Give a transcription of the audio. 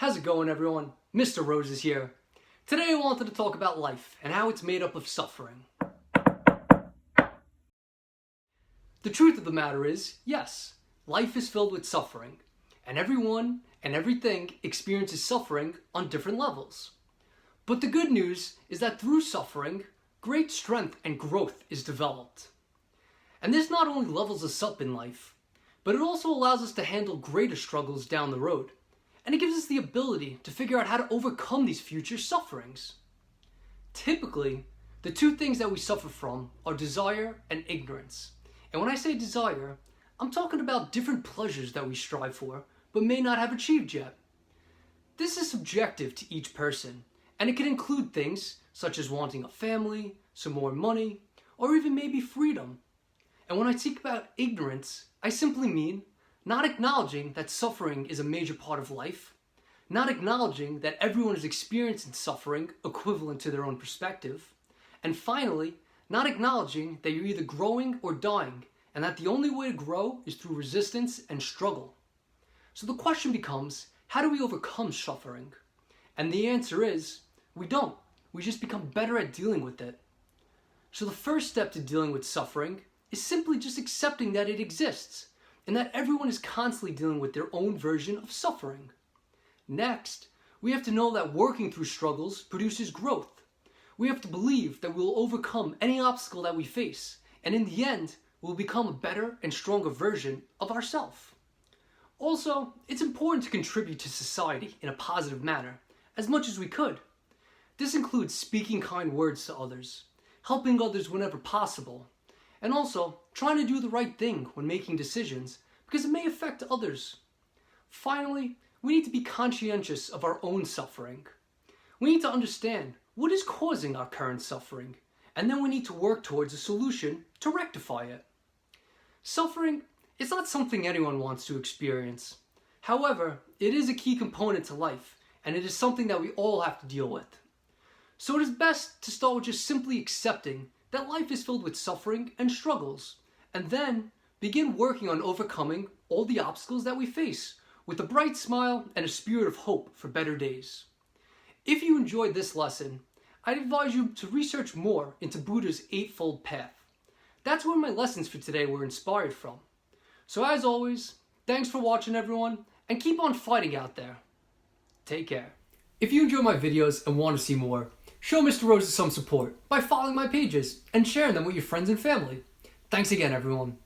How's it going, everyone? Mr. Rose is here. Today I wanted to talk about life and how it's made up of suffering. The truth of the matter is, yes, life is filled with suffering, and everyone and everything experiences suffering on different levels. But the good news is that through suffering, great strength and growth is developed. And this not only levels us up in life, but it also allows us to handle greater struggles down the road. And it gives us the ability to figure out how to overcome these future sufferings. Typically, the two things that we suffer from are desire and ignorance. And when I say desire, I'm talking about different pleasures that we strive for, but may not have achieved yet. This is subjective to each person, and it can include things such as wanting a family, some more money, or even maybe freedom. And when I speak about ignorance, I simply mean not acknowledging that suffering is a major part of life, not acknowledging that everyone is experiencing suffering equivalent to their own perspective, and finally, not acknowledging that you're either growing or dying, and that the only way to grow is through resistance and struggle. So the question becomes, how do we overcome suffering? And the answer is, we don't. We just become better at dealing with it. So the first step to dealing with suffering is simply just accepting that it exists, and that everyone is constantly dealing with their own version of suffering. Next, we have to know that working through struggles produces growth. We have to believe that we will overcome any obstacle that we face, and in the end, we'll become a better and stronger version of ourselves. Also, it's important to contribute to society in a positive manner, as much as we could. This includes speaking kind words to others, helping others whenever possible, and also trying to do the right thing when making decisions because it may affect others. Finally, we need to be conscientious of our own suffering. We need to understand what is causing our current suffering, and then we need to work towards a solution to rectify it. Suffering is not something anyone wants to experience. However, it is a key component to life, and it is something that we all have to deal with. So it is best to start with just simply accepting that life is filled with suffering and struggles, and then begin working on overcoming all the obstacles that we face with a bright smile and a spirit of hope for better days. If you enjoyed this lesson, I'd advise you to research more into Buddha's Eightfold Path. That's where my lessons for today were inspired from. So as always, thanks for watching, everyone, and keep on fighting out there. Take care. If you enjoy my videos and want to see more, show Mr. Rose some support by following my pages and sharing them with your friends and family. Thanks again, everyone.